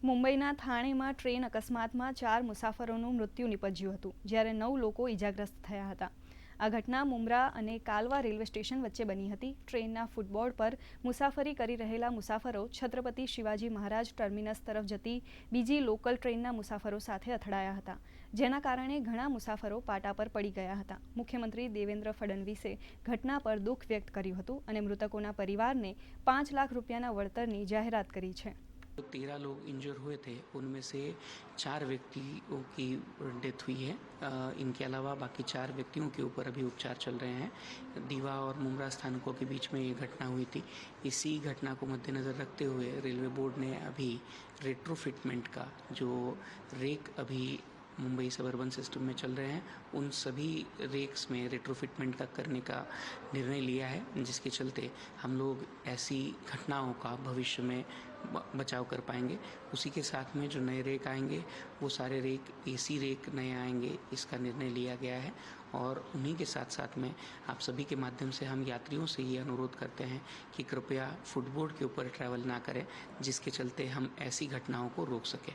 મુંબઈના થાણેમાં ટ્રેન અકસ્માતમાં 4 મુસાફરોનું મૃત્યુ નિપજ્યું હતું, જ્યારે 9 લોકો ઇજાગ્રસ્ત થયા હતા. આ ઘટના મુંબ્રા અને કાલવા રેલવે સ્ટેશન વચ્ચે બની હતી. ટ્રેનના ફૂટબોર્ડ પર મુસાફરી કરી રહેલા મુસાફરો છત્રપતિ શિવાજી મહારાજ ટર્મિનસ તરફ જતી બીજી લોકલ ટ્રેનના મુસાફરો સાથે અથડાયા હતા, જેના કારણે ઘણા મુસાફરો પાટા પર પડી ગયા હતા. મુખ્યમંત્રી દેવેન્દ્ર ફડણવીસે ઘટના પર દુઃખ વ્યક્ત કર્યું હતું અને મૃતકોના પરિવારને 5 લાખ રૂપિયાના વળતરની જાહેરાત કરી છે. 13 लोग इंजर हुए थे, उनमें से 4 व्यक्तियों की डेथ हुई है. इनके अलावा बाकी 4 व्यक्तियों के ऊपर अभी उपचार चल रहे हैं. दीवा और मुंब्रा स्थानकों के बीच में ये घटना हुई थी. इसी घटना को मद्देनज़र रखते हुए रेलवे बोर्ड ने अभी रेट्रोफिटमेंट का जो रेक अभी मुंबई सबर्बन सिस्टम में चल रहे हैं, उन सभी रेक्स में रेट्रोफिटमेंट का करने का निर्णय लिया है, जिसके चलते हम लोग ऐसी घटनाओं का भविष्य में बचाव कर पाएंगे. उसी के साथ में जो नए रेक आएंगे वो सारे रेक एसी रेक नए आएंगे, इसका निर्णय लिया गया है. और उन्हीं के साथ साथ में आप सभी के माध्यम से हम यात्रियों से ये अनुरोध करते हैं कि कृपया फुटबोर्ड के ऊपर ट्रैवल ना करें, जिसके चलते हम ऐसी घटनाओं को रोक सकें.